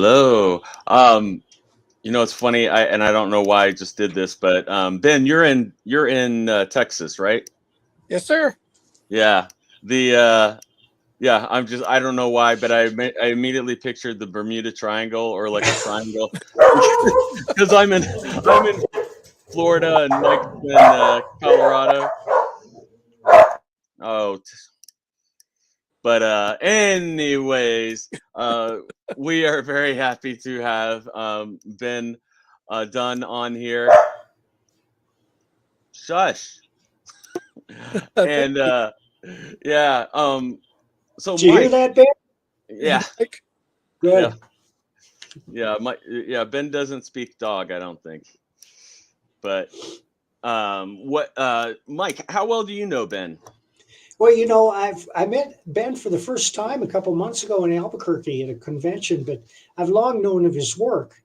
Hello. It's funny. I don't know why I just did this, but Ben, you're in Texas, right? Yes, sir. Yeah. I don't know why, but I immediately pictured the Bermuda Triangle or like a triangle because I'm in Florida and Mike's in Colorado. Oh, but anyways, we are very happy to have Ben Dunn on here. Shush. And yeah, so Did you hear Mike, that, Ben? yeah, Good. Ben doesn't speak dog, I don't think. But Mike, how well do you know Ben? Well, I met Ben for the first time a couple months ago in Albuquerque at a convention, but I've long known of his work.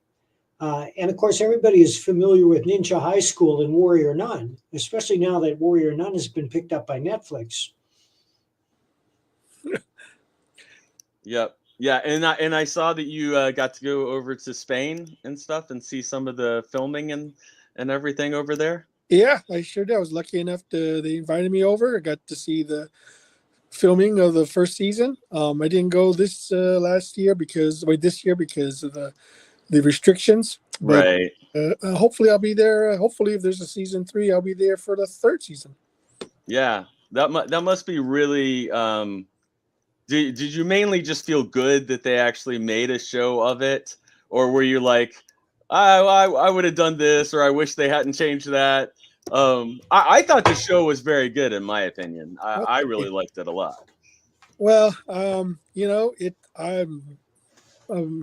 And of course, everybody is familiar with Ninja High School and Warrior Nun, especially now that Warrior Nun has been picked up by Netflix. Yep. Yeah, and I saw that you got to go over to Spain and stuff and see some of the filming and everything over there. Yeah, I sure did. I was lucky enough they invited me over. I got to see the filming of the first season. I didn't go this this year because of the restrictions. But, Right. hopefully I'll be there. Hopefully if there's a season 3, I'll be there for the third season. Yeah, that must be really. Did you mainly just feel good that they actually made a show of it, or were you like, I would have done this, or I wish they hadn't changed that? I thought the show was very good, in my opinion. I really liked it a lot. Well, I'm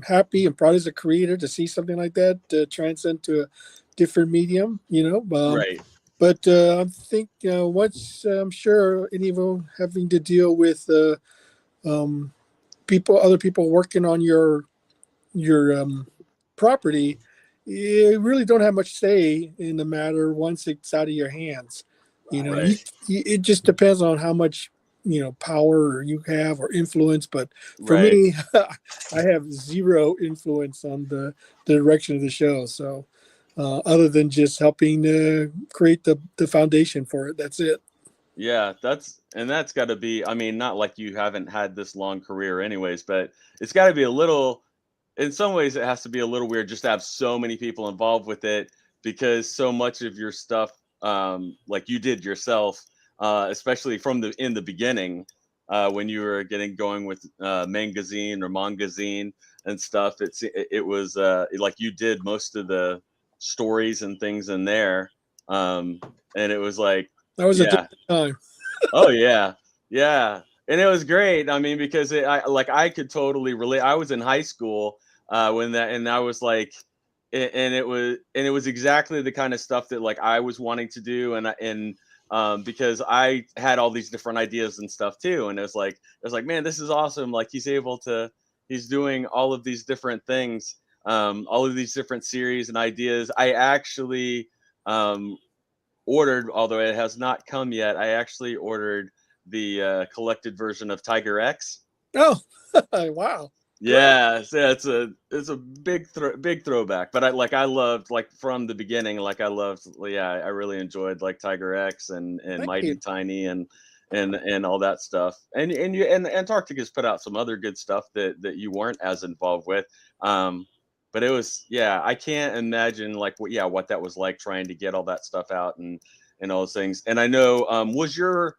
happy and proud as a creator to see something like that transcend to a different medium. Right. But I think once I'm sure any of them having to deal with other people working on your property, you really don't have much say in the matter once it's out of your hands. Right. It just depends on how much power you have or influence. But for Right. me, I have zero influence on the direction of the show. So other than just helping create the foundation for it, that's it. Yeah, that's got to be. I mean, not like you haven't had this long career, anyways, but it's got to be a little. In some ways, it has to be a little weird just to have so many people involved with it because so much of your stuff, like you did yourself, especially in the beginning, when you were getting going with Mangazine or Mangazine and stuff. It was like you did most of the stories and things in there, and it was like. That was Yeah. a different time. Oh yeah, yeah, and it was great. I mean, because I could totally relate. I was in high school when that, and I was like, and it was exactly the kind of stuff that like I was wanting to do, and because I had all these different ideas and stuff too, and it was like man, this is awesome. Like he's doing all of these different things, all of these different series and ideas. I actually ordered, although it has not come yet. I actually ordered the collected version of Tiger X. Oh, wow! Yeah, so it's a big throwback. But I loved like from the beginning. Like I really enjoyed like Tiger X and Mighty Tiny and all that stuff. And Antarctic has put out some other good stuff that you weren't as involved with. But it was, I can't imagine like what that was like trying to get all that stuff out and all those things. And I know, was your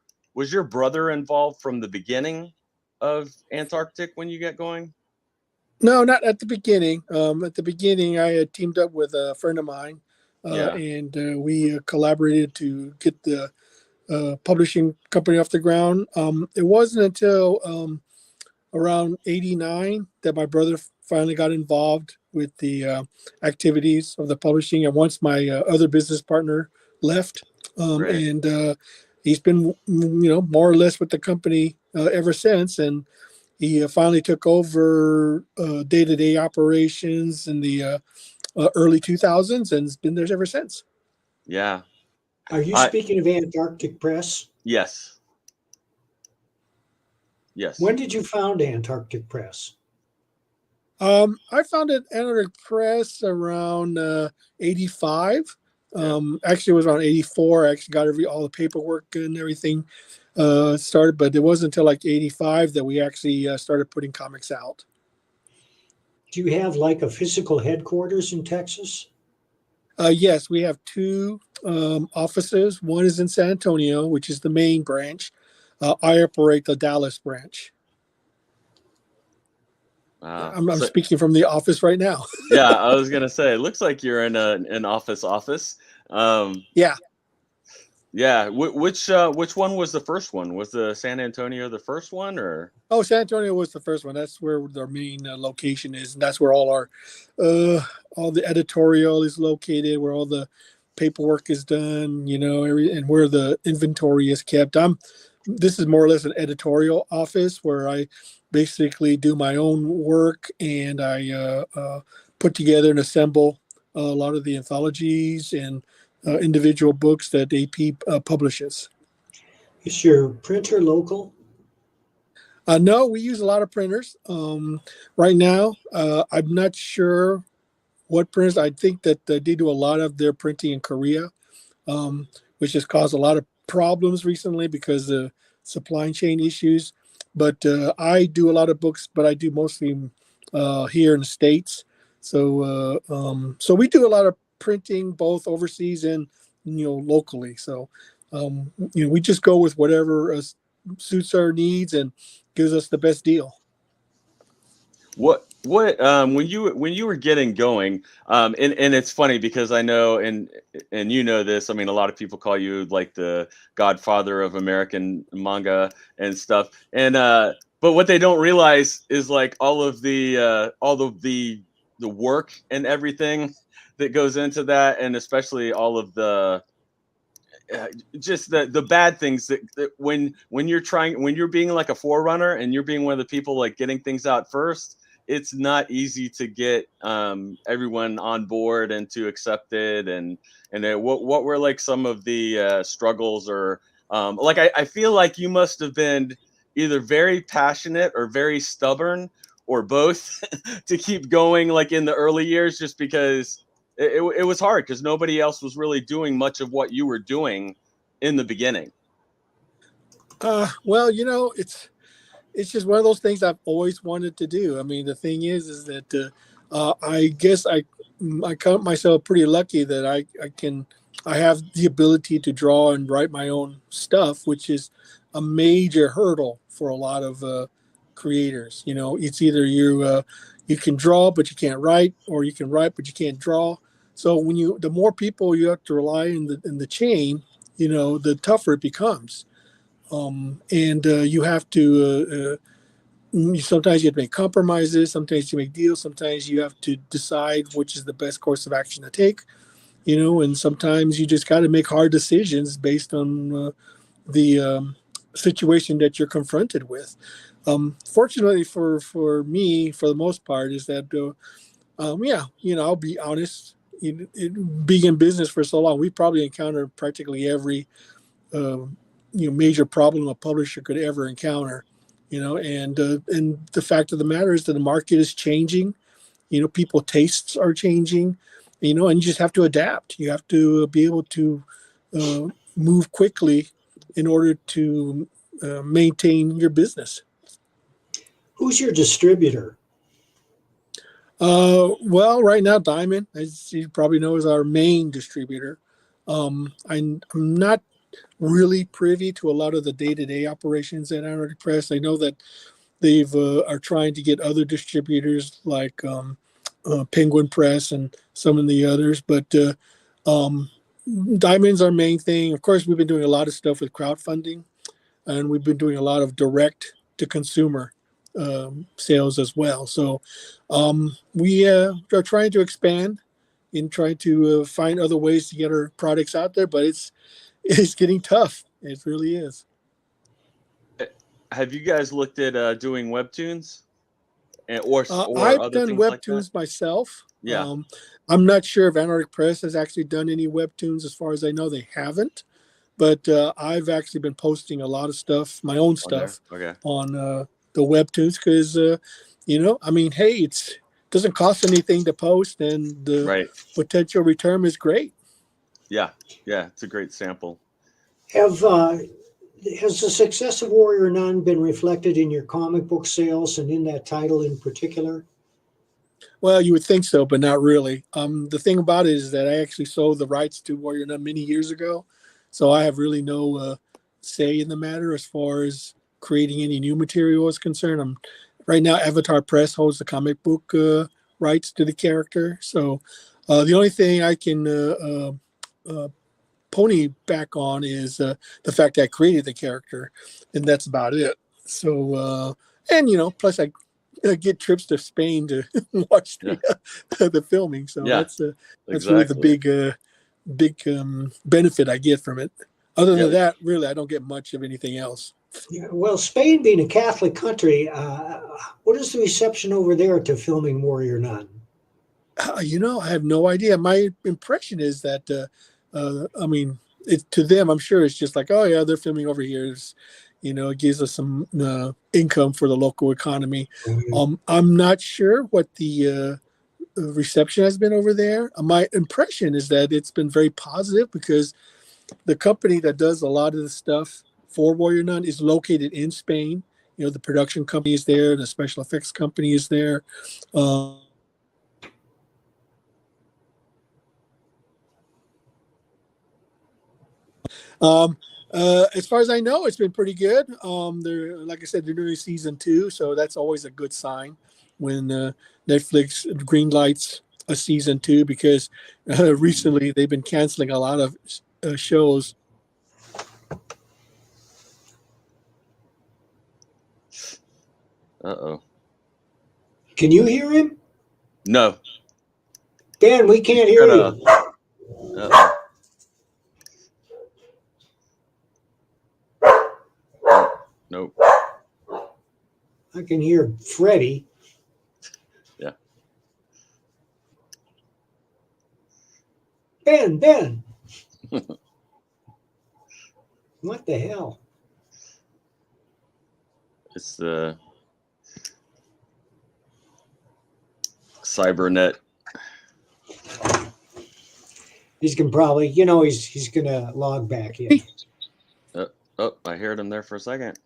brother involved from the beginning of Antarctic when you get going? No, not at the beginning. At the beginning, I had teamed up with a friend of mine, and we collaborated to get the publishing company off the ground. It wasn't until around '89 that my brother finally got involved with the activities of the publishing. And once my other business partner left, and he's been, more or less with the company ever since. And he finally took over day-to-day operations in the early 2000s and has been there ever since. Yeah. Are you speaking of Antarctic Press? Yes. Yes. When did you found Antarctic Press? I founded Antarctic Press around 85. Actually, it was around 84. I actually got all the paperwork and everything started, but it wasn't until like 85 that we actually started putting comics out. Do you have like a physical headquarters in Texas? Yes, we have two offices. One is in San Antonio, which is the main branch. I operate the Dallas branch. I'm speaking from the office right now. Yeah, I was gonna say, it looks like you're in an office. Yeah. Yeah. Which one was the first one? Was the San Antonio the first one, or? Oh, San Antonio was the first one. That's where their main location is, and that's where all the editorial is located, where all the paperwork is done, and where the inventory is kept. This is more or less an editorial office where I basically do my own work, and I put together and assemble a lot of the anthologies and individual books that AP publishes. Is your printer local? No, we use a lot of printers. Right now, I'm not sure what printers. I think that they do a lot of their printing in Korea, which has caused a lot of problems recently because of supply chain issues. But I do a lot of books, but I do mostly here in the States. So we do a lot of printing both overseas and locally. So we just go with whatever suits our needs and gives us the best deal. What when you were getting going, and it's funny because I know and this, I mean, a lot of people call you like the Godfather of American manga and stuff, and but what they don't realize is like all of the work and everything that goes into that, and especially all of the just the bad things that when you're being like a forerunner and you're being one of the people like getting things out first, it's not easy to get everyone on board and to accept it. And what were like some of the struggles, or like I feel like you must have been either very passionate or very stubborn or both to keep going like in the early years, just because it was hard because nobody else was really doing much of what you were doing in the beginning. Well, it's just one of those things I've always wanted to do. I mean, the thing is that I guess I count myself pretty lucky that I have the ability to draw and write my own stuff, which is a major hurdle for a lot of creators. It's either you can draw but you can't write, or you can write but you can't draw. So the more people you have to rely in the chain, the tougher it becomes. And you have to sometimes you have to make compromises, sometimes you make deals, sometimes you have to decide which is the best course of action to take, and sometimes you just got to make hard decisions based on the situation that you're confronted with. Fortunately for me, for the most part, is that I'll be honest, being in business for so long, we probably encountered practically every major problem a publisher could ever encounter, and the fact of the matter is that the market is changing, people's tastes are changing, and you just have to adapt. You have to be able to move quickly in order to maintain your business. Who's your distributor? Well, right now, Diamond, as you probably know, is our main distributor. I'm not really privy to a lot of the day-to-day operations at Antarctic Press. I know that they've are trying to get other distributors like Penguin Press and some of the others, but Diamond's our main thing. Of course, we've been doing a lot of stuff with crowdfunding, and we've been doing a lot of direct-to-consumer sales as well. So we are trying to expand and trying to find other ways to get our products out there, but it's getting tough. It really is. Have you guys looked at doing webtoons? Or I've done webtoons like myself. Yeah. I'm not sure if Antarctic Press has actually done any webtoons. As far as I know, they haven't. But I've actually been posting a lot of stuff, my own stuff, on the webtoons, because I mean, hey, doesn't cost anything to post, and the Right. potential return is great. Yeah. Yeah. It's a great sample. Has the success of Warrior Nun been reflected in your comic book sales and in that title in particular? Well, you would think so, but not really. The thing about it is that I actually sold the rights to Warrior Nun many years ago, so I have really no say in the matter as far as creating any new material is concerned. Right now, Avatar Press holds the comic book rights to the character, so the only thing I can pony back on is the fact that I created the character, and that's about it. So, and plus I get trips to Spain to watch the filming. So that's really the big benefit I get from it. Other than that, really, I don't get much of anything else. Yeah, well, Spain being a Catholic country, what is the reception over there to filming Warrior Nun? I have no idea. My impression is that, to them, I'm sure it's just like, oh yeah, they're filming over here. It gives us some income for the local economy. Mm-hmm. I'm not sure what the reception has been over there. My impression is that it's been very positive because the company that does a lot of the stuff for Warrior Nun is located in Spain. The production company is there, the special effects company is there. As far as I know, it's been pretty good. They're, like I said, they're doing season 2, so that's always a good sign when Netflix greenlights a season 2, because recently they've been canceling a lot of shows. Uh-oh. Can you hear him? No. Ben, we can't hear you. Uh-oh. Nope. I can hear Freddie. Yeah. Ben. What the hell? It's the cybernet. He's gonna probably, he's gonna log back in. Oh, I heard him there for a second.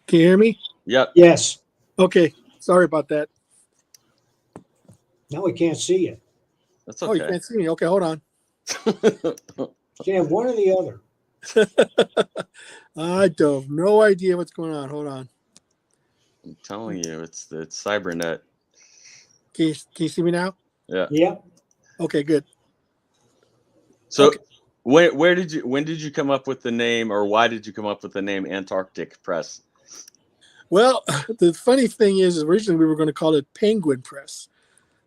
Can you hear me? Yep. Yes. Okay. Sorry about that. Now we can't see you. That's okay. Oh, you can't see me. Okay, hold on. You can have one or the other. I don't have no idea what's going on. Hold on. I'm telling you, it's cybernet. Can you see me now? Yeah. Yeah. Okay, good. So okay. when did you come up with the name, or why did you come up with the name Antarctic Press? Well, the funny thing is originally we were going to call it Penguin Press,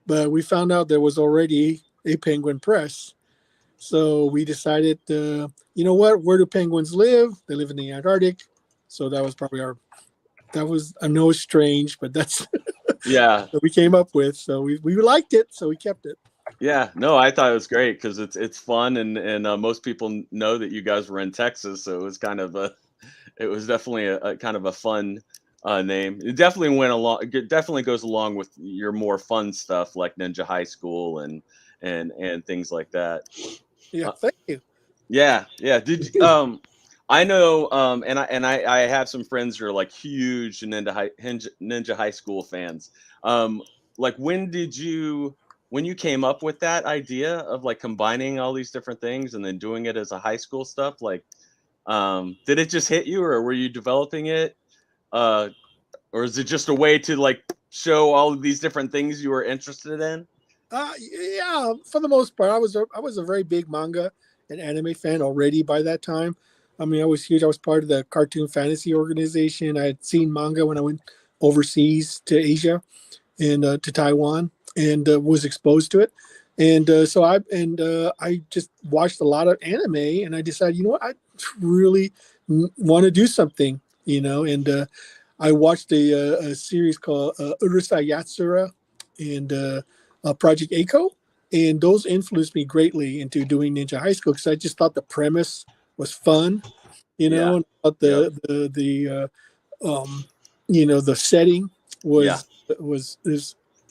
but we found out there was already a Penguin Press. So we decided, you know what, where do penguins live? They live in the Antarctic. So that was probably I know it's strange, but that's what we came up with. So we liked it, so we kept it. Yeah, no, I thought it was great because it's fun, and most people know that you guys were in Texas, so it was definitely a kind of a fun name. It definitely went along. It definitely goes along with your more fun stuff like Ninja High School and things like that. Yeah, thank you. Yeah. Did I know and I have some friends who are like huge Ninja High School fans. Like when you came up with that idea of like combining all these different things and then doing it as a high school stuff, like did it just hit you, or were you developing it? Or is it just a way to like show all of these different things you were interested in? Yeah, for the most part, I was a very big manga and anime fan already by that time. I mean, I was huge. I was part of the Cartoon Fantasy organization. I had seen manga when I went overseas to Asia and to Taiwan, and was exposed to it. And so I just watched a lot of anime, and I decided, you know what, I really want to do something, and I watched a series called Urusei Yatsura and Project Echo, and those influenced me greatly into doing Ninja High School because I just thought the premise was fun, and thought the setting was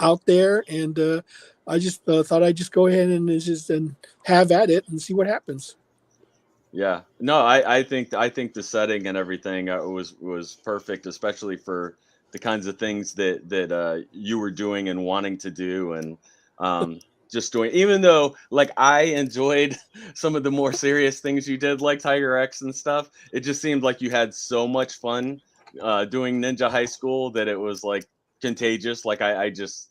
out there, and I just thought I'd just go ahead and just and have at it and see what happens. Yeah, no, I think the setting and everything was perfect, especially for the kinds of things that you were doing and wanting to do, and just doing. Even though, like, I enjoyed some of the more serious things you did, like Tiger X and stuff, it just seemed like you had so much fun doing Ninja High School that it was like contagious. Like I just,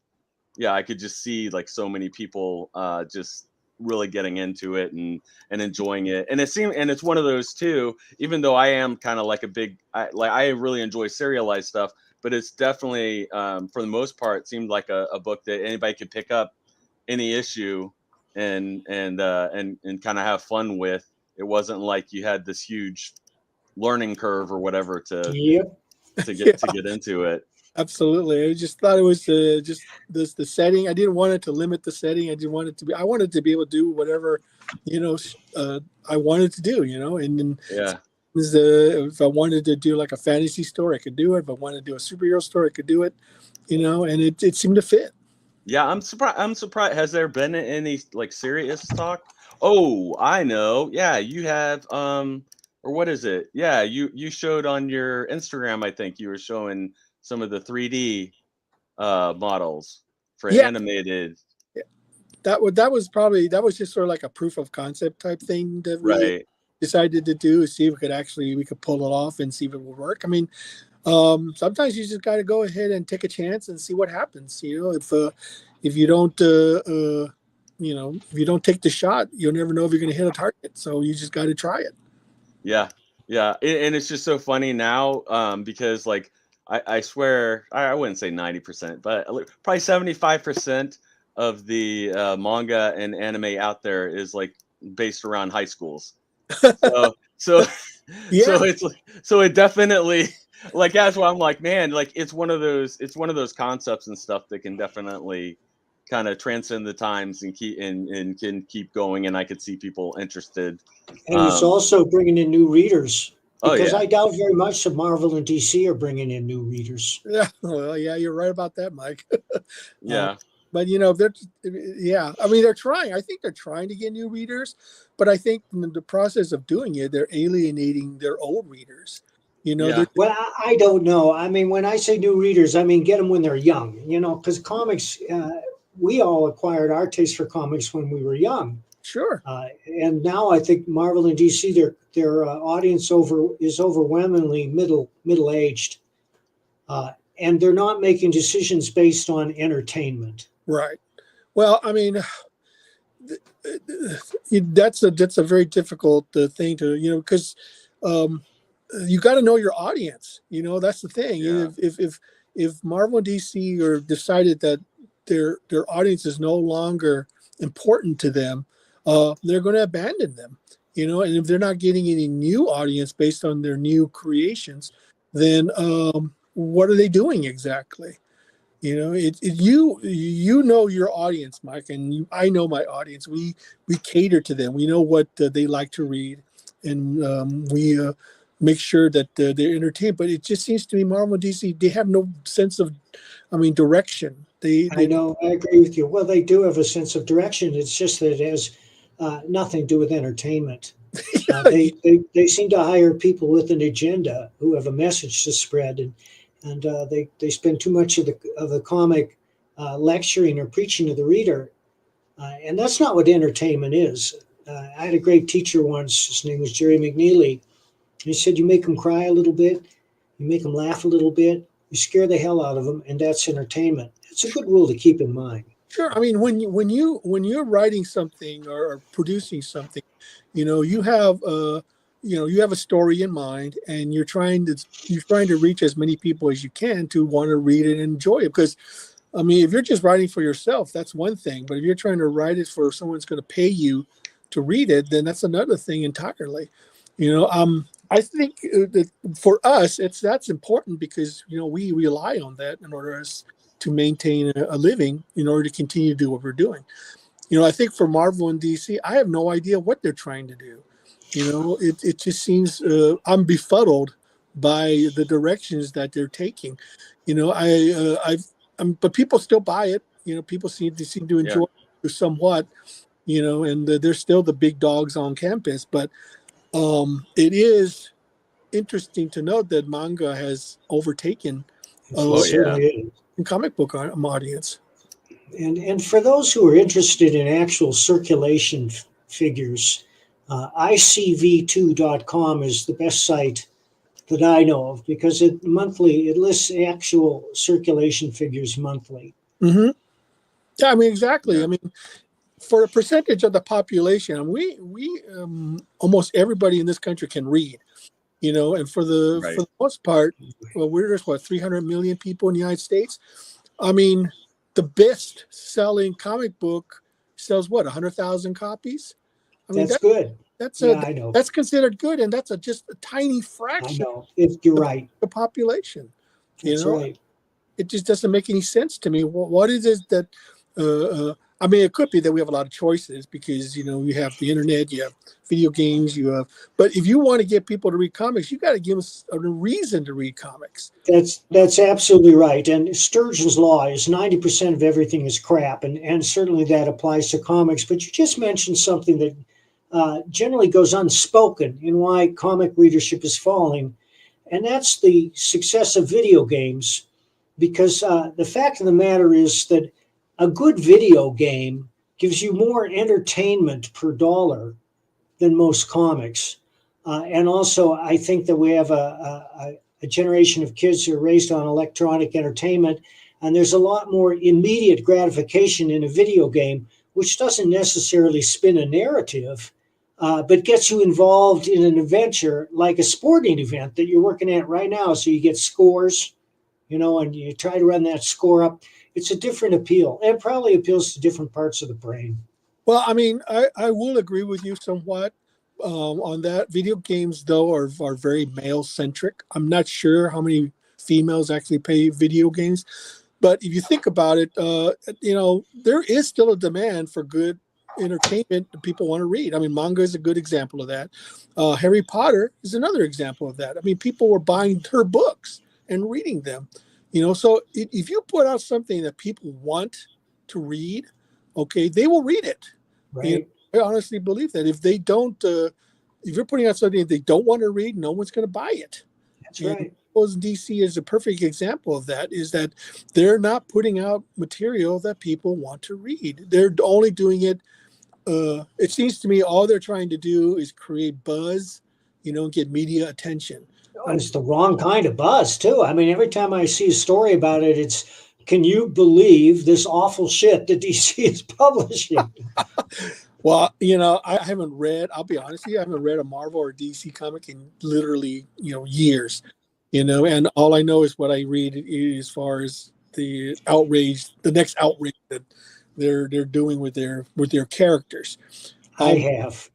yeah, I could just see like so many people just really getting into it and enjoying it. And it seemed, and it's one of those too, even though I am kind of like a big, I really enjoy serialized stuff, but it's definitely for the most part seemed like a book that anybody could pick up any issue and kind of have fun with. It wasn't like you had this huge learning curve or whatever to Yep. to get into it. Absolutely. I just thought it was just the setting. I didn't want it to limit the setting. I wanted to be able to do whatever, I wanted to do, and then Yeah. if I wanted to do like a fantasy story, I could do it. If I wanted to do a superhero story, I could do it, and it seemed to fit. Yeah, I'm surprised. Has there been any like serious talk? Oh, I know. Yeah, you have or what is it? Yeah, you showed on your Instagram, I think you were showing some of the 3D models for Yeah. animated. That was just sort of like a proof of concept type thing that we Right. decided to do, see if we could pull it off and see if it would work. I mean, sometimes you just got to go ahead and take a chance and see what happens. If you don't if you don't take the shot, you'll never know if you're going to hit a target. So you just got to try it. Yeah. Yeah. And it's just so funny now because like I swear I wouldn't say 90%, but probably 75% of the manga and anime out there is like based around high schools. So Yeah. so it definitely, like, that's why I'm like, man, like it's one of those concepts and stuff that can definitely kind of transcend the times and can keep going, and I could see people interested. And it's also bringing in new readers. Oh, Because yeah. I doubt very much that Marvel and DC are bringing in new readers. Yeah. Well, yeah, you're right about that, Mike. Yeah. But I mean, they're trying. I think they're trying to get new readers, but I think in the process of doing it, they're alienating their old readers. Yeah. Well, I don't know. I mean, when I say new readers, I mean get them when they're young. Because comics, we all acquired our taste for comics when we were young. Sure. And now I think Marvel and DC, their audience is overwhelmingly middle aged, and they're not making decisions based on entertainment. Right. Well, I mean, that's a very difficult thing to because you got to know your audience. That's the thing. Yeah. If Marvel and DC are decided that their audience is no longer important to them, they're going to abandon them. And if they're not getting any new audience based on their new creations, then what are they doing exactly? You know your audience, Mike, and I know my audience. We cater to them. We know what they like to read, and we make sure that they're entertained. But it just seems to me Marvel and DC, they have no sense of, direction. I know, I agree with you. Well, they do have a sense of direction. It's just that it has nothing to do with entertainment. They seem to hire people with an agenda who have a message to spread, and they spend too much of the comic lecturing or preaching to the reader, and that's not what entertainment is. I had a great teacher once. His name was Jerry McNeely. He said, "You make them cry a little bit, you make them laugh a little bit, you scare the hell out of them, and that's entertainment." It's a good rule to keep in mind. Sure. I mean, when you're writing something or producing something, you have a story in mind, and you're trying to reach as many people as you can to want to read it and enjoy it. Because, I mean, if you're just writing for yourself, that's one thing. But if you're trying to write it for someone who's going to pay you to read it, then that's another thing entirely. I think that for us, that's important because we rely on that in order to maintain a living, in order to continue to do what we're doing. I think for Marvel and DC, I have no idea what they're trying to do. It just seems I'm befuddled by the directions that they're taking. but people still buy it. People seem to enjoy it somewhat. And they're still the big dogs on campus. But it is interesting to note that manga has overtaken comic book audience. And for those who are interested in actual circulation figures, ICV2.com is the best site that I know of, because it lists actual circulation figures monthly. Mm-hmm. Yeah, I mean, exactly. Yeah. I mean, for a percentage of the population, we almost everybody in this country can read, and for the most part, well, there's 300 million people in the United States. I mean, the best selling comic book sells 100,000 copies. I mean, that's good. I know. That's considered good, and that's just a tiny fraction. I know. You're right. The population. That's right. It just doesn't make any sense to me. What is it that? I mean, it could be that we have a lot of choices because you have the internet, you have video games, But if you want to get people to read comics, you got to give us a reason to read comics. That's absolutely right. And Sturgeon's law is 90% of everything is crap, and certainly that applies to comics. But you just mentioned something that generally goes unspoken in why comic readership is falling, and that's the success of video games. Because the fact of the matter is that a good video game gives you more entertainment per dollar than most comics. And also, I think that we have a generation of kids who are raised on electronic entertainment, and there's a lot more immediate gratification in a video game, which doesn't necessarily spin a narrative, but gets you involved in an adventure like a sporting event that you're working at right now. So you get scores, and you try to run that score up. It's a different appeal. It probably appeals to different parts of the brain. Well, I mean, I will agree with you somewhat on that. Video games, though, are very male-centric. I'm not sure how many females actually play video games. But if you think about it, there is still a demand for good entertainment that people want to read. I mean, manga is a good example of that. Harry Potter is another example of that. I mean, people were buying her books and reading them. So if you put out something that people want to read, okay, they will read it. Right. I honestly believe that. If they don't, if you're putting out something that they don't want to read, no one's going to buy it. That's right. DC is a perfect example of that, is that they're not putting out material that people want to read. They're only doing it. It seems to me all they're trying to do is create buzz, and get media attention. And it's the wrong kind of buzz, too. I mean, every time I see a story about it, it's, can you believe this awful shit that DC is publishing? Well, I haven't read, I'll be honest with you, I haven't read a Marvel or DC comic in literally, years, and all I know is what I read as far as the next outrage that they're doing with their characters. I have.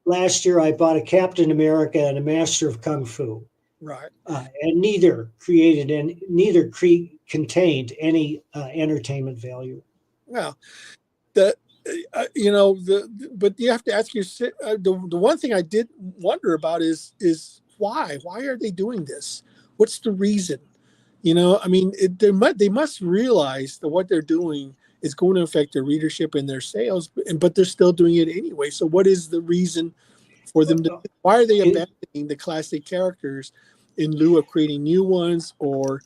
Last year I bought a Captain America and a Master of Kung Fu. Right. And neither contained any entertainment value. Well, but you have to ask yourself, the one thing I did wonder about is why are they doing this? What's the reason? I mean, they must realize that what they're doing is going to affect their readership and their sales, but they're still doing it anyway. So what is the reason for them to, why are they abandoning the classic characters in lieu of creating new ones? I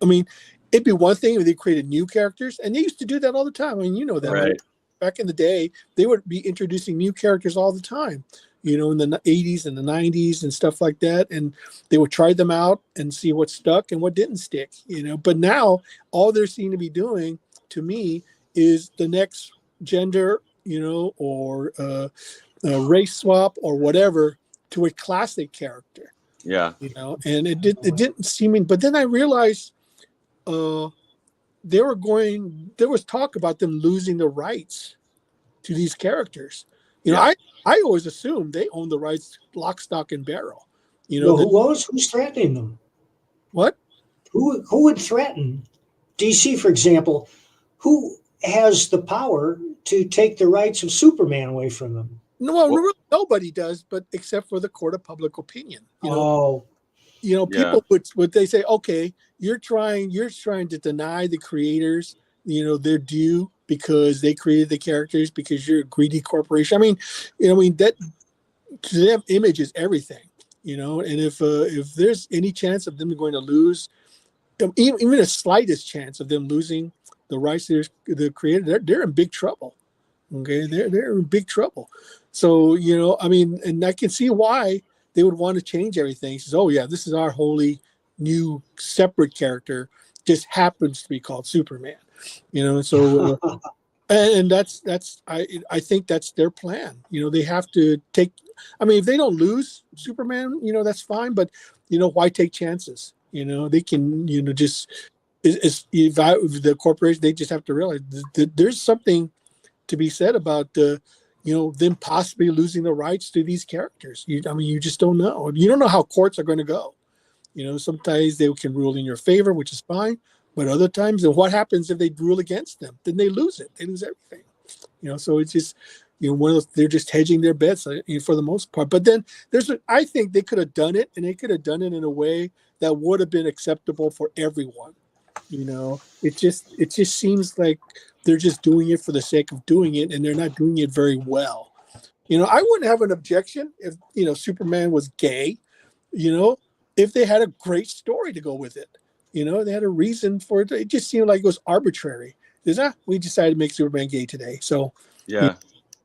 mean, it'd be one thing if they created new characters, and they used to do that all the time. I mean, that. Right. Back in the day, they would be introducing new characters all the time, in the 80s and the 90s and stuff like that. And they would try them out and see what stuck and what didn't stick, But now all they're seen to be doing, to me, is the next gender, or race swap or whatever to a classic character. Yeah. And it didn't seem, but then I realized there was talk about them losing the rights to these characters. I always assumed they own the rights lock, stock, and barrel. Who's threatening them? What? Who would threaten DC, for example? Who has the power to take the rights of Superman away from them? No, nobody does, but except for the court of public opinion. People would they say, okay, you're trying to deny the creators, their due because they created the characters because you're a greedy corporation. I mean, that to them, image is everything, and if there's any chance of them going to lose, even the slightest chance of them losing the rights to the creator, they're in big trouble. Okay, they're in big trouble. So I mean, and I can see why they would want to change everything. He says, "Oh yeah, this is our wholly new separate character. Just happens to be called Superman." And so and that's I think that's their plan. They have to take. I mean, if they don't lose Superman, that's fine. But why take chances? They can just if the corporation, they just have to realize that there's something to be said about them possibly losing the rights to these characters. I mean, you just don't know. You don't know how courts are going to go. Sometimes they can rule in your favor, which is fine. But other times, and what happens if they rule against them? Then they lose it. They lose everything. So it's just, one of those, they're just hedging their bets for the most part. But then I think they could have done it, and they could have done it in a way that would have been acceptable for everyone. It just seems like they're just doing it for the sake of doing it, and they're not doing it very well. I wouldn't have an objection if Superman was gay, if they had a great story to go with it. They had a reason for it. It just seemed like it was arbitrary. We decided to make Superman gay today. So yeah,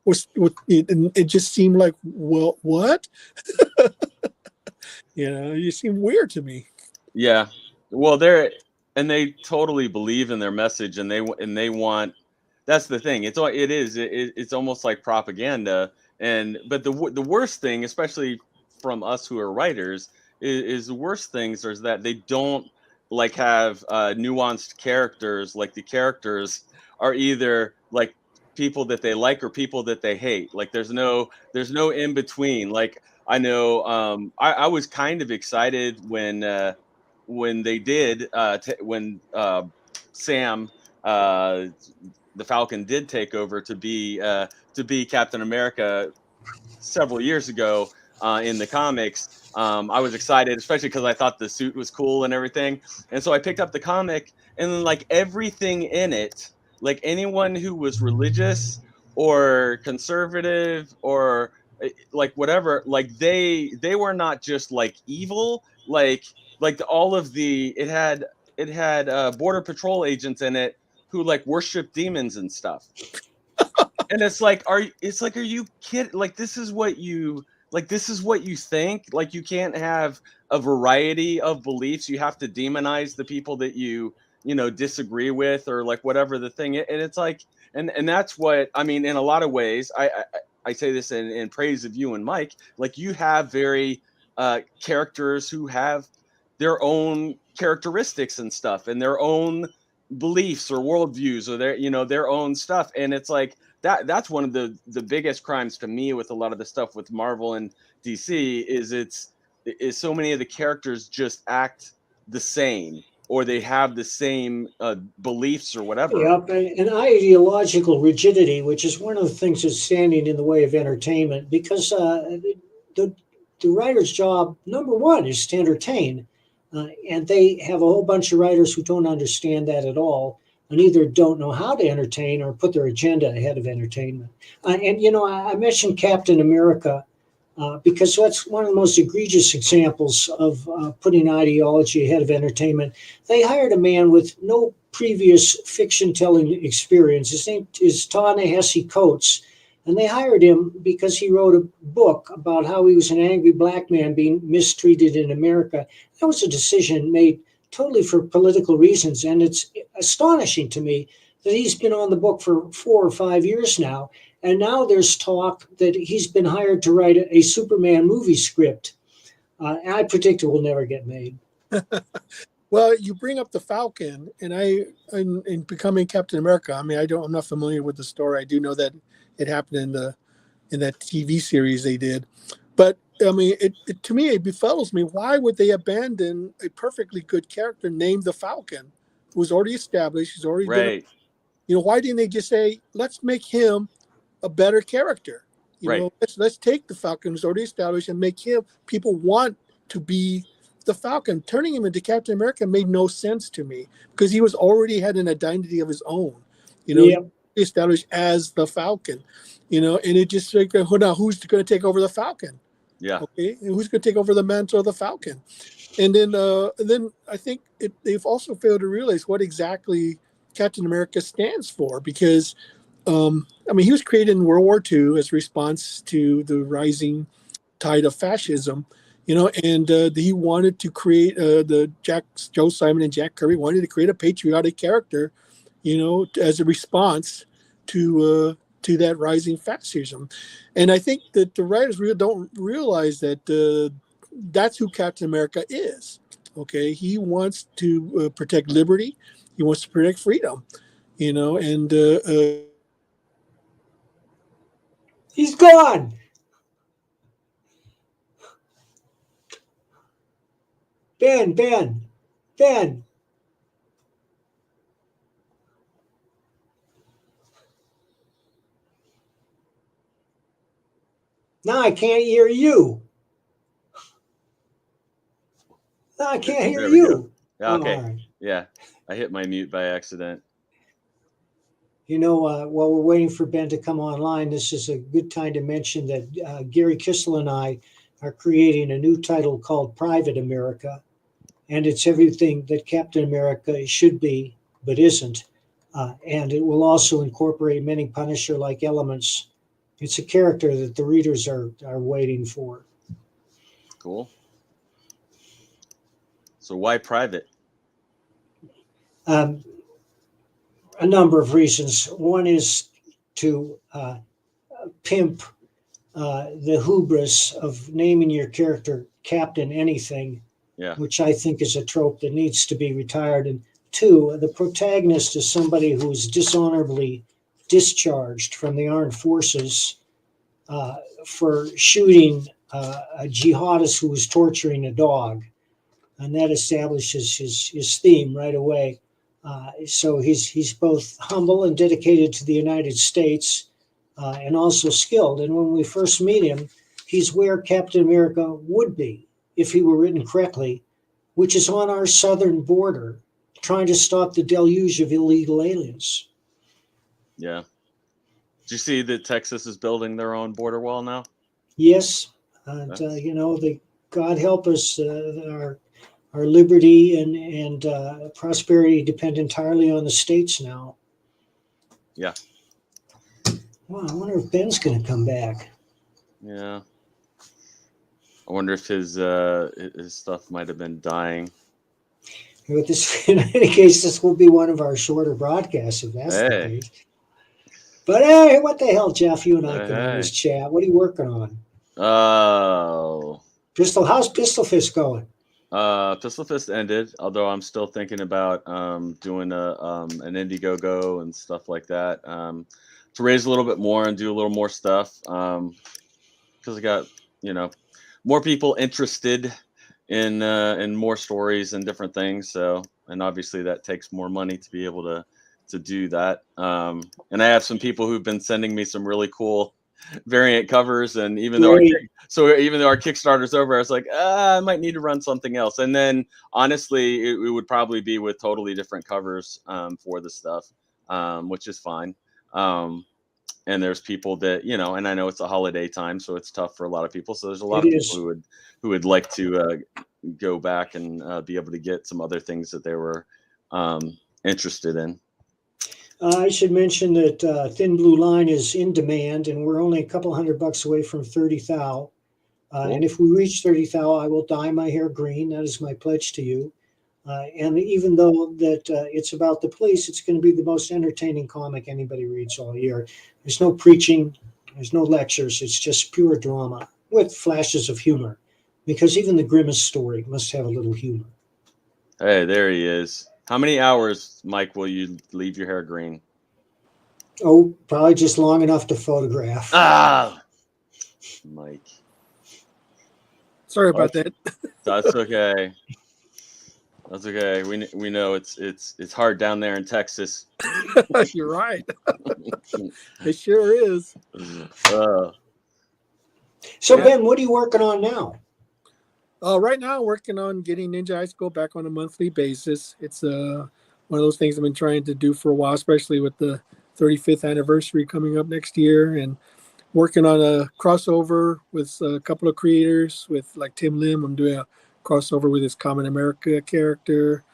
it just seemed like, well, what? You seem weird to me. Yeah. Well, they totally believe in their message, and they want. That's the thing. It's almost like propaganda. But the worst thing, especially from us who are writers, is the worst things is that they don't like have nuanced characters. Like the characters are either like people that they like or people that they hate. Like there's no in between. Like I know I was kind of excited when they did when Sam the Falcon did take over to be Captain America several years ago in the comics. I was excited, especially because I thought the suit was cool and everything. And so I picked up the comic, and then like everything in it, like anyone who was religious or conservative or like whatever, like they were not just like evil, like all of it had border patrol agents in it who like worship demons and stuff. And it's like, are you kidding? Like this is what you think? Like you can't have a variety of beliefs. You have to demonize the people that you disagree with, or like whatever the thing. And it's like, and that's what I mean. In a lot of ways, I say this in praise of you and Mike. Like you have very characters who have their own characteristics and stuff, and their own beliefs or worldviews, or their own stuff. And it's like that's one of the biggest crimes to me with a lot of the stuff with Marvel and DC is so many of the characters just act the same, or they have the same beliefs or whatever. Yep, and ideological rigidity, which is one of the things that's standing in the way of entertainment, because the writer's job, number one, is to entertain. And they have a whole bunch of writers who don't understand that at all, and either don't know how to entertain or put their agenda ahead of entertainment. I mentioned Captain America because that's one of the most egregious examples of putting ideology ahead of entertainment. They hired a man with no previous fiction-telling experience. His name is Ta-Nehisi Coates. And they hired him because he wrote a book about how he was an angry black man being mistreated in America. That was a decision made totally for political reasons. And it's astonishing to me that he's been on the book for 4 or 5 years now. And now there's talk that he's been hired to write a Superman movie script. And I predict it will never get made. Well, you bring up the Falcon, and in becoming Captain America, I mean, I'm not familiar with the story. I do know that it happened in that TV series they did, but I mean, to me, it befuddles me. Why would they abandon a perfectly good character named the Falcon, who's already established? He's already right. Why didn't they just say, let's make him a better character? Let's take the Falcon who's already established and make him. People want to be the Falcon, turning him into Captain America made no sense to me because he was already had an identity of his own, Yep. established as the Falcon, and it just like, now who's going to take over the Falcon? Yeah. Okay, and who's going to take over the mantle of the Falcon? And then I think they've also failed to realize what exactly Captain America stands for, because he was created in World War II as a response to the rising tide of fascism, and he wanted to create Joe Simon and Jack Kirby wanted to create a patriotic character, as a response to that rising fascism. And I think that the writers really don't realize that that's who Captain America is. Okay, he wants to protect liberty, he wants to protect freedom, and he's gone. Ben. Now I can't hear you. No, I can't hear you. Okay. Oh, right. Yeah, I hit my mute by accident. While we're waiting for Ben to come online, this is a good time to mention that Gary Kissel and I are creating a new title called Private America, and it's everything that Captain America should be but isn't, and it will also incorporate many Punisher-like elements. It's a character that the readers are waiting for. Cool. So why private? A number of reasons. One is to pimp the hubris of naming your character Captain Anything, which I think is a trope that needs to be retired. And two, the protagonist is somebody who's dishonorably discharged from the armed forces for shooting a jihadist who was torturing a dog. And that establishes his theme right away. So he's both humble and dedicated to the United States, and also skilled. And when we first meet him, he's where Captain America would be if he were written correctly, which is on our southern border, trying to stop the deluge of illegal aliens. Yeah. Did you see that Texas is building their own border wall now? Yes. And, God help us, our liberty and prosperity depend entirely on the states now. Yeah. Well, I wonder if Ben's going to come back. Yeah. I wonder if his stuff might have been dying. But in any case, this will be one of our shorter broadcasts, if that's the case. But hey, what the hell, Jeff? You and I can always chat. What are you working on? Oh. How's Pistol Fist going? Pistol Fist ended, although I'm still thinking about doing an Indiegogo and stuff like that to raise a little bit more and do a little more stuff because I got more people interested in more stories and different things. So, and obviously that takes more money to be able to do that. And I have some people who've been sending me some really cool variant covers, and even though our Kickstarter's over, I was like, I might need to run something else. And then honestly, it would probably be with totally different covers for the stuff, which is fine. And there's people that and I know it's a holiday time, so it's tough for a lot of people. So there's a lot of people who would like to go back and be able to get some other things that they were interested in. I should mention that Thin Blue Line is in demand, and we're only a couple $100 away from 30 thou. Cool. And if we reach 30 thou, I will dye my hair green. That is my pledge to you. And even though that it's about the police, it's going to be the most entertaining comic anybody reads all year. There's no preaching. There's no lectures. It's just pure drama with flashes of humor, because even the grimmest story must have a little humor. Hey, there he is. How many hours, Mike, will you leave your hair green? Oh, probably just long enough to photograph. Mike. Sorry about that. That's okay. That's okay. We know it's hard down there in Texas. You're right. It sure is. So Ben, what are you working on now? Right now, I'm working on getting Ninja High School back on a monthly basis. It's one of those things I've been trying to do for a while, especially with the 35th anniversary coming up next year, and working on a crossover with a couple of creators with like Tim Lim. I'm doing a crossover with his Common America character,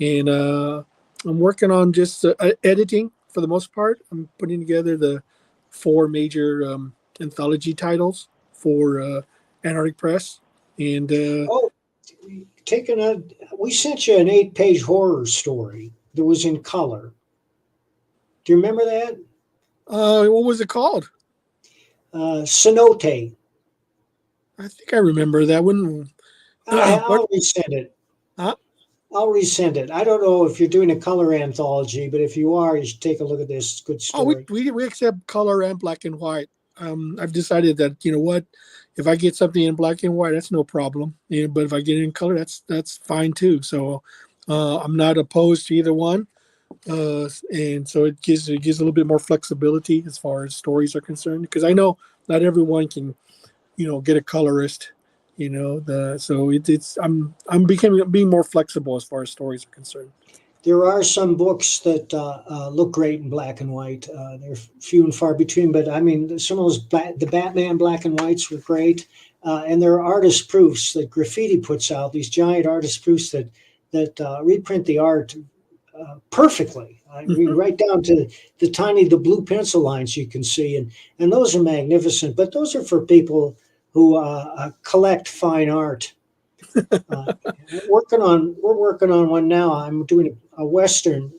and I'm working on just editing for the most part. I'm putting together the 4 major anthology titles for Antarctic Press. And Oh, we sent you an 8-page horror story that was in color. Do you remember that? what was it called? Cenote. I think I remember that one. I'll resend it. Huh? I'll resend it. I don't know if you're doing a color anthology, but if you are, you should take a look at this. It's a good story. Oh, we accept color and black and white. I've decided that, you know what, if I get something in black and white, that's no problem. Yeah, but if I get it in color, that's fine too. So I'm not opposed to either one. And so it gives a little bit more flexibility as far as stories are concerned, because I know not everyone can, get a colorist. I'm being more flexible as far as stories are concerned. There are some books that look great in black and white. They're few and far between, but I mean, some of those the Batman black and whites were great. And there are artist proofs that Graffiti puts out, these giant artist proofs that reprint the art perfectly. I mean, right down to the blue pencil lines you can see, and those are magnificent. But those are for people who collect fine art. We're working on one now. I'm doing a Western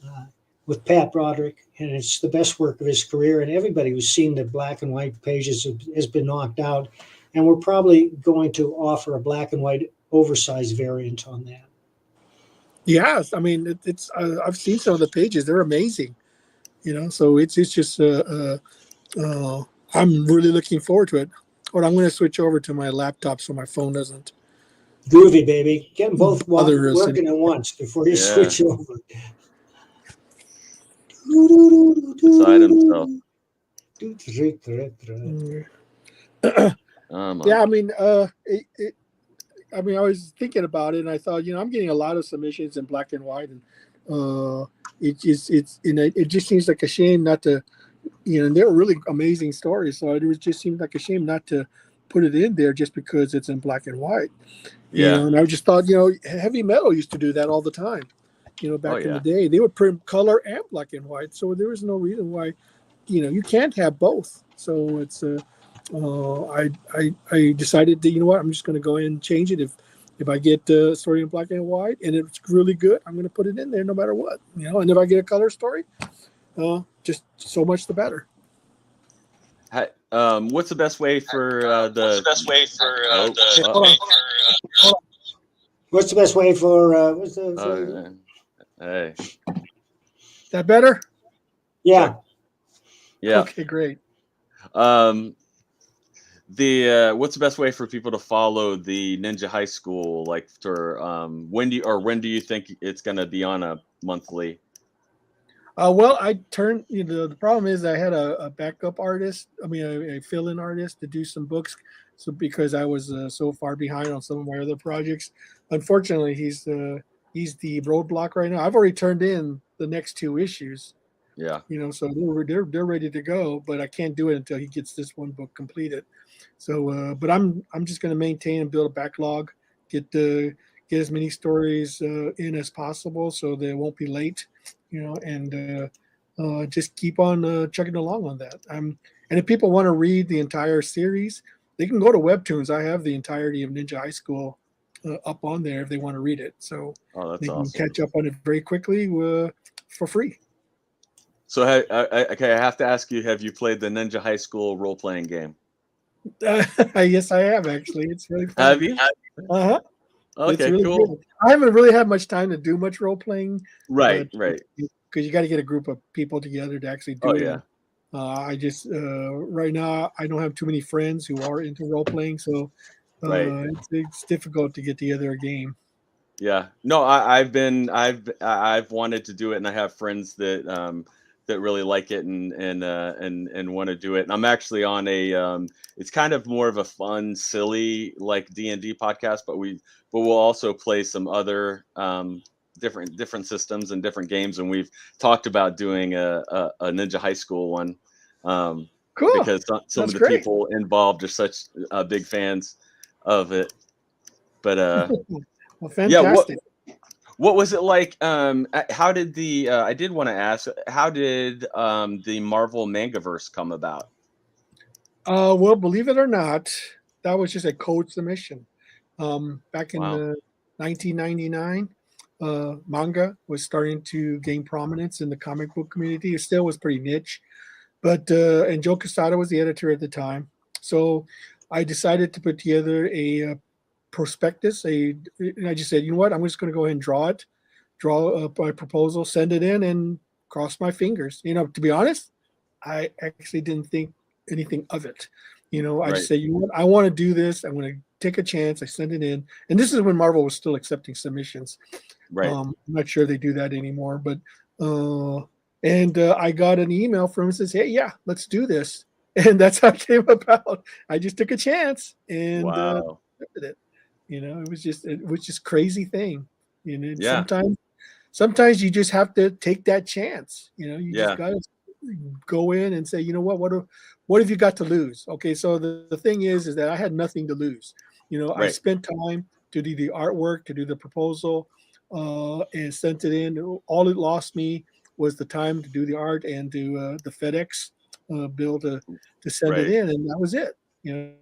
with Pat Broderick, and it's the best work of his career. And everybody who's seen the black and white pages has been knocked out. And we're probably going to offer a black and white oversized variant on that. Yes, I mean it's I've seen some of the pages; they're amazing. So it's just I'm really looking forward to it. But I'm going to switch over to my laptop so my phone doesn't. Groovy, baby. Get them both working at once before you switch over. Beside himself. Yeah, I mean, I was thinking about it, and I thought, I'm getting a lot of submissions in black and white, and it just seems like a shame not to, they're really amazing stories. So it just seemed like a shame not to put it in there just because it's in black and white. Yeah. And I just thought, heavy metal used to do that all the time. Back in the day, they would print color and black and white. So there was no reason why, you can't have both. So it's I decided that, I'm just going to go ahead and change it. If I get the story in black and white and it's really good, I'm going to put it in there no matter what. And if I get a color story, just so much the better. What's the best way for What's the best way for hey. That better? Yeah. Yeah. Okay, great. What's the best way for people to follow the Ninja High School? Like, for when do you think it's going to be on a monthly? Well, I turned. The problem is I had a backup artist. I mean, a fill-in artist to do some books. So because I was so far behind on some of my other projects, unfortunately, he's the roadblock right now. I've already turned in the next 2 issues. Yeah. So they're ready to go, but I can't do it until he gets this one book completed. So, but I'm just going to maintain and build a backlog, get as many stories in as possible, so they won't be late. And just keep on chugging along on that. And if people want to read the entire series, they can go to Webtoons. I have the entirety of Ninja High School up on there if they want to read it. So that's they can awesome. catch up on it very quickly for free. So, okay, I have to ask you: have you played the Ninja High School role-playing game? Yes, I have actually. It's really fun. Have you? Uh-huh. Okay, really cool. Good. I haven't really had much time to do much role playing. Right. Because you got to get a group of people together to actually do it. Yeah. I just right now I don't have too many friends who are into role playing, so it's difficult to get together a game. Yeah. No, I've wanted to do it, and I have friends that that really like it and want to do it. And I'm actually on a it's kind of more of a fun, silly like D&D podcast, but we'll also play some other different systems and different games. And we've talked about doing a Ninja High School one. Cool. Because some of the people involved are such big fans of it. But well, fantastic. Yeah, what was it like? How did the I did want to ask, how did the Marvel Mangaverse come about? Well, believe it or not, that was just a code submission. Back in 1999, manga was starting to gain prominence in the comic book community. It still was pretty niche, but and Joe Quesada was the editor at the time. So I decided to put together a prospectus. And I just said, you know what, I'm just going to go ahead and draw my proposal, send it in, and cross my fingers. You know, to be honest, I actually didn't think anything of it. You know, I just said, you know what, I want to do this. I'm going to take a chance. I send it in, and this is when Marvel was still accepting submissions. I'm not sure they do that anymore, but I got an email from him that says, hey, yeah, let's do this. And that's how it came about. I just took a chance and did it. You know, it was just crazy thing. You know, sometimes you just have to take that chance. You know, you just got to go in and say, you know what have you got to lose? Okay, so the thing is that I had nothing to lose. You know, I spent time to do the artwork, to do the proposal, and sent it in. All it lost me was the time to do the art and do the FedEx bill to send it in, and that was it. You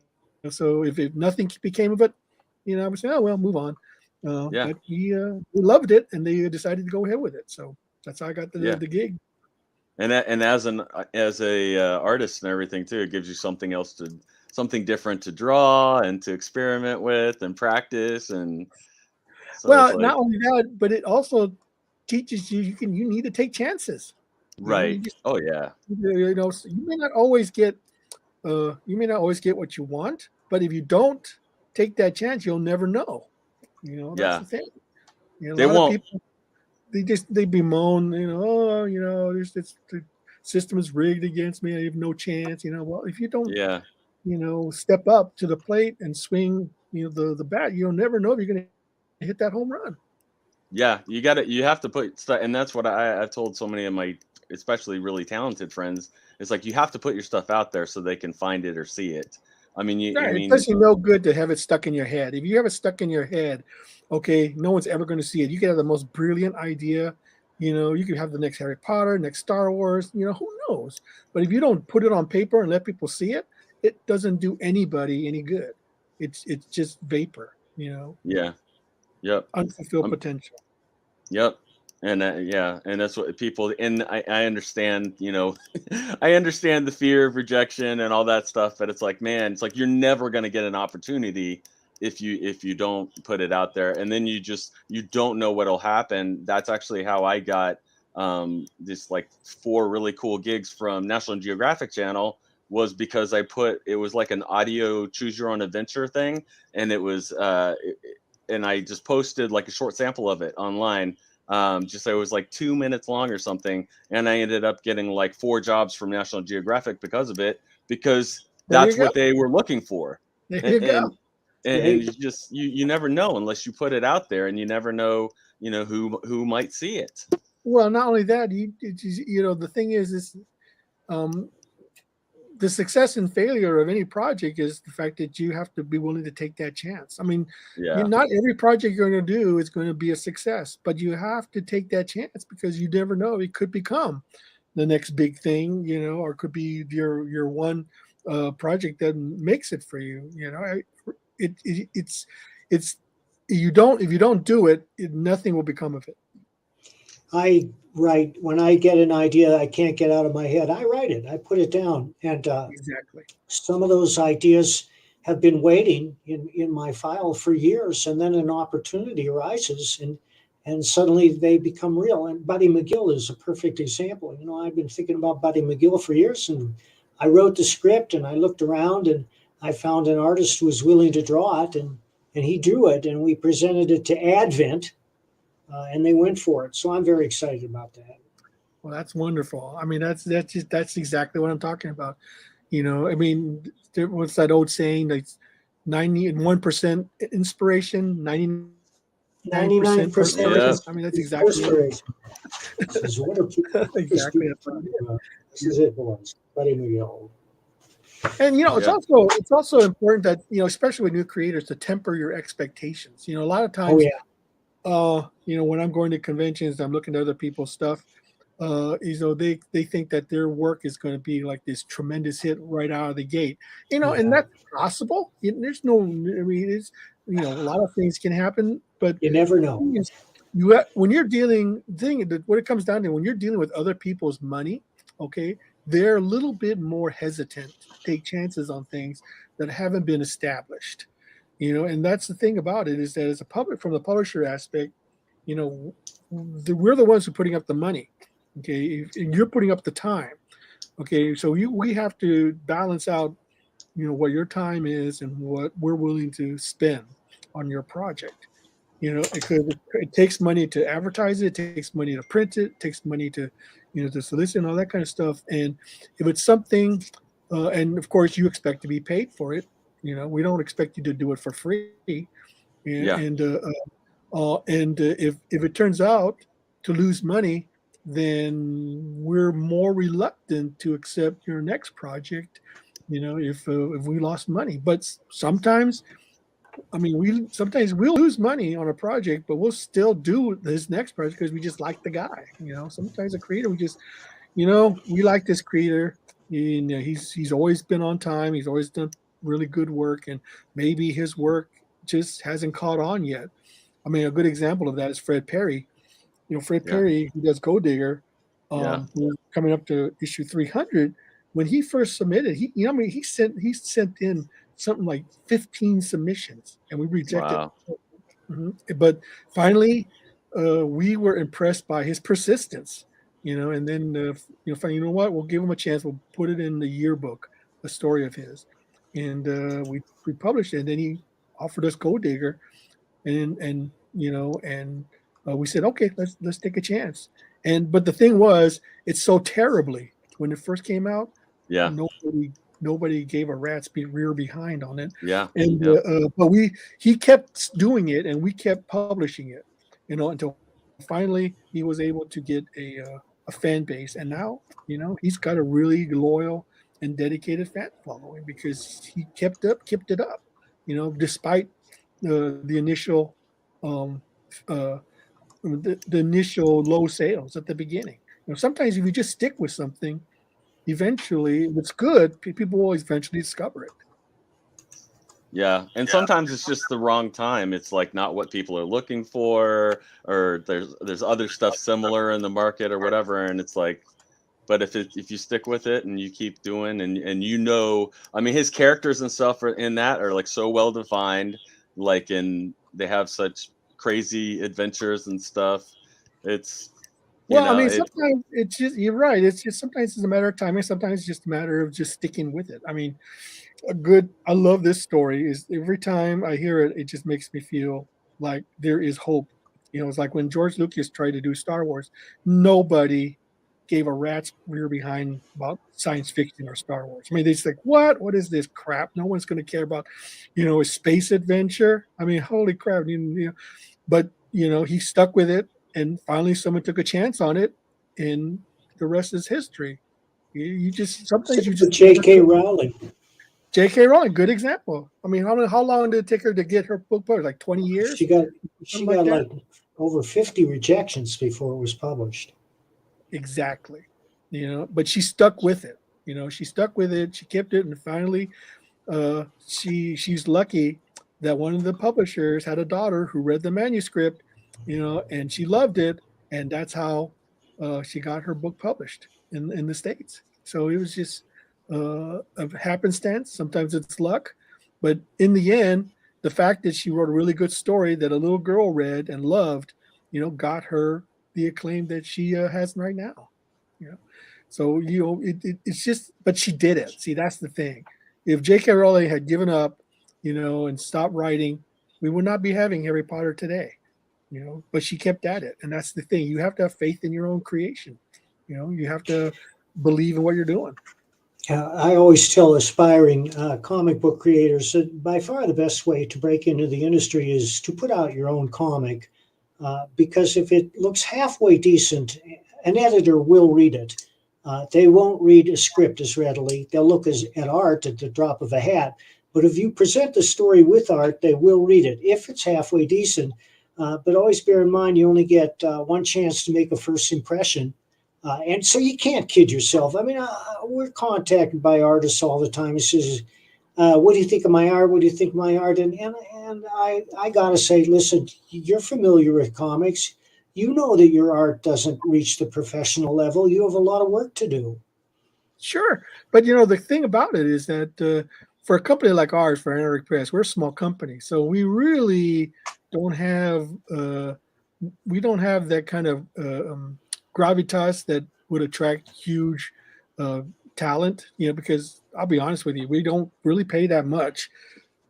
know, so if nothing became of it, you know, I would say, oh well, move on. But we loved it, and they decided to go ahead with it. So that's how I got the gig. And as a artist and everything too, it gives you something different to draw and to experiment with and practice. And so well, not only that, but it also teaches you you need to take chances. Right. You know, you know, so you may not always get what you want, but if you don't take that chance, you'll never know. You know, that's the thing. You know, a lot of people, they bemoan, you know, oh, you know, the system is rigged against me. I have no chance. You know, well, if you don't, you know, step up to the plate and swing, you know, the bat, you'll never know if you're going to hit that home run. Yeah, you have to put stuff, and that's what I've told so many of my, especially really talented friends. It's like you have to put your stuff out there so they can find it or see it. I mean, it does you no good to have it stuck in your head. If you have it stuck in your head, okay, no one's ever going to see it. You can have the most brilliant idea, you know, you could have the next Harry Potter, next Star Wars, you know, who knows? But if you don't put it on paper and let people see it, it doesn't do anybody any good. It's just vapor, you know. Yeah. Yep. Unfulfilled potential. Yep. And and that's what people, and I understand, you know, I understand the fear of rejection and all that stuff, but it's like, man, it's like you're never going to get an opportunity if you don't put it out there, and then you don't know what'll happen. That's actually how I got this like 4 really cool gigs from National Geographic Channel, was because it was like an audio choose your own adventure thing, and it was and I just posted like a short sample of it online. Just it was like 2 minutes long or something, and I ended up getting like 4 jobs from National Geographic because of it, because that's what they were looking for. There you go. And you never know unless you put it out there, and you never know, you know, who might see it. Well, not only that, you know, the thing is the success and failure of any project is the fact that you have to be willing to take that chance. I mean, not every project you're going to do is going to be a success, but you have to take that chance, because you never know, it could become the next big thing, you know, or it could be your one project that makes it for you. You know, it's if you don't do it, nothing will become of it. I write, when I get an idea I can't get out of my head, I write it, I put it down. And exactly, some of those ideas have been waiting in my file for years, and then an opportunity arises and suddenly they become real. And Buddy McGill is a perfect example. You know, I've been thinking about Buddy McGill for years, and I wrote the script, and I looked around, and I found an artist who was willing to draw it, and he drew it, and we presented it to Advent. And they went for it. So I'm very excited about that. Well, that's wonderful. I mean, that's exactly what I'm talking about. You know, I mean, what's that old saying? Like 91% inspiration, 99% 99% Yeah. perspiration. I mean, that's exactly it. perspiration. This is what are people Exactly. That's what it is. This is it, boys. Letting me go. And you know, Yeah. it's also important that, you know, especially with new creators, to temper your expectations. You know, a lot of Oh times, yeah. you know, when I'm going to conventions, I'm looking at other people's stuff. You know, they think that their work is going to be like this tremendous hit right out of the gate. You know, and Yeah. that's possible. There's no, I mean, it's, you know, a lot of things can happen, but You never know. when you're dealing, what it comes down to, when you're dealing with other people's money, okay, they're a little bit more hesitant to take chances on things that haven't been established. You know, and that's the thing about it, is that as a public, from the publisher aspect, you know, we're the ones who are putting up the money. Okay, and you're putting up the time. Okay, so we have to balance out, you know, what your time is and what we're willing to spend on your project. You know, it takes money to advertise it, it takes money to print it takes money to, you know, to solicit and all that kind of stuff. And if it's something, and of course you expect to be paid for it, you know, we don't expect you to do it for free. And, Yeah. if it turns out to lose money, then we're more reluctant to accept your next project. You know, if we lost money, but sometimes, I mean, sometimes we'll lose money on a project, but we'll still do this next project because we just like the guy. You know, sometimes a creator, we just, you know, we like this creator. You know, he's always been on time. He's always done really good work, and maybe his work just hasn't caught on yet. I mean, a good example of that is Fred Perry. You know, Fred Yeah. Perry, who does Gold Digger, Yeah. who's coming up to issue 300. When he first submitted, you know, I mean, he sent in something like 15 submissions, and we rejected. Wow. But finally, we were impressed by his persistence. You know, and then you know, finally, you know what? We'll give him a chance. We'll put it in the yearbook, a story of his, and we published it. And then he offered us Gold Digger, and you know, and we said, okay, let's take a chance. And but the thing was, it's so terribly, when it first came out, Yeah. nobody gave a rat's rear behind on it. Yeah. And Yeah. but he kept doing it, and we kept publishing it, you know, until finally he was able to get a fan base. And now, you know, he's got a really loyal and dedicated fan following because he kept it up, you know, despite the initial um, uh, the initial low sales at the beginning. You know, sometimes if you just stick with something, eventually, if it's good, people will eventually discover it. Yeah. And sometimes it's just the wrong time. It's like not what people are looking for, or there's other stuff similar in the market or whatever. And it's like, but if you stick with it and you keep doing, and you know, I mean, his characters and stuff in that are like so well defined, like, and they have such crazy adventures and stuff. It's, you Well, I know, mean, it, sometimes it's just, you're right. It's just, sometimes it's a matter of timing. Sometimes it's just a matter of just sticking with it. I mean, I love this story. Is every time I hear it, it just makes me feel like there is hope. You know, it's like when George Lucas tried to do Star Wars, nobody gave a rat's rear behind about science fiction or Star Wars. I mean, they just like, what is this crap? No one's going to care about, you know, a space adventure. I mean, holy crap. You know, but, you know, he stuck with it, and finally someone took a chance on it, and the rest is history. You just, sometimes you Same with just J.K. Rowling. J.K. Rowling, good example. I mean, how long did it take her to get her book published? Like 20 years? She got Something like that? like over 50 rejections before it was published. Exactly. You know, but she stuck with it. You know, she stuck with it. She kept it, and finally, she's lucky that one of the publishers had a daughter who read the manuscript, you know, and she loved it, and that's how she got her book published in the States. So it was just a happenstance. Sometimes it's luck, but in the end, the fact that she wrote a really good story that a little girl read and loved, you know, got her the acclaim that she has right now. You know, so, you know, it's just, but she did it. See, that's the thing. If J.K. Rowling had given up, you know, and stopped writing, we would not be having Harry Potter today, you know, but she kept at it. And that's the thing. You have to have faith in your own creation. You know, you have to believe in what you're doing. I always tell aspiring comic book creators that by far the best way to break into the industry is to put out your own comic, because if it looks halfway decent, an editor will read it. They won't read a script as readily. They'll look at art at the drop of a hat. But if you present the story with art, they will read it if it's halfway decent. But always bear in mind, you only get one chance to make a first impression. And so you can't kid yourself. I mean, we're contacted by artists all the time. He says, what do you think of my art? What do you think of my art? And I got to say, listen, you're familiar with comics. You know that your art doesn't reach the professional level. You have a lot of work to do. Sure. But, you know, the thing about it is that for a company like ours, for Antarctic Press, we're a small company. So we really don't have that kind of gravitas that would attract huge talent, you know, because I'll be honest with you, we don't really pay that much,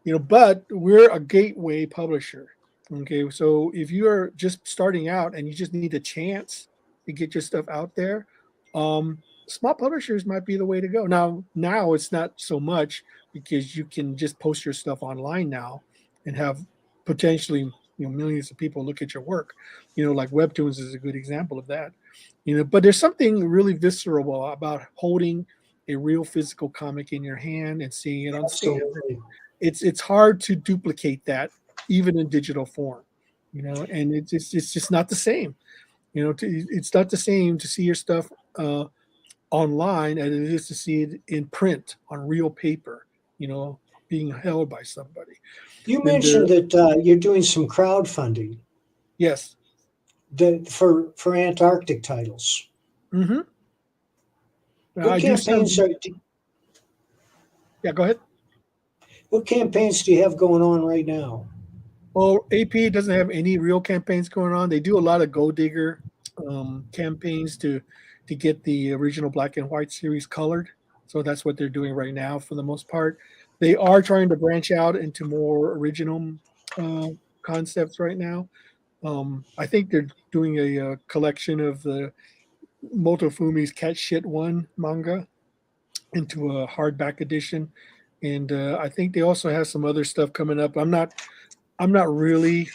you know, but we're a gateway publisher. Okay, so if you are just starting out and you just need a chance to get your stuff out there, small publishers might be the way to go. Now it's not so much, because you can just post your stuff online now and have potentially, you know, millions of people look at your work. You know, like Webtoons is a good example of that. You know, but there's something really visceral about holding a real physical comic in your hand and seeing it on stage. It's hard to duplicate that, even in digital form, you know, and it's just not the same. You know, it's not the same to see your stuff online as it is to see it in print on real paper, you know, being held by somebody. You mentioned that you're doing some crowdfunding. Yes. For Antarctic titles. Mm-hmm. What campaigns Yeah, go ahead. What campaigns do you have going on right now? Well, AP doesn't have any real campaigns going on. They do a lot of Gold Digger campaigns to get the original black and white series colored. So that's what they're doing right now for the most part. They are trying to branch out into more original concepts right now. I think they're doing a collection of the Motofumi's Cat Shit 1 manga into a hardback edition. And I think they also have some other stuff coming up. I'm not really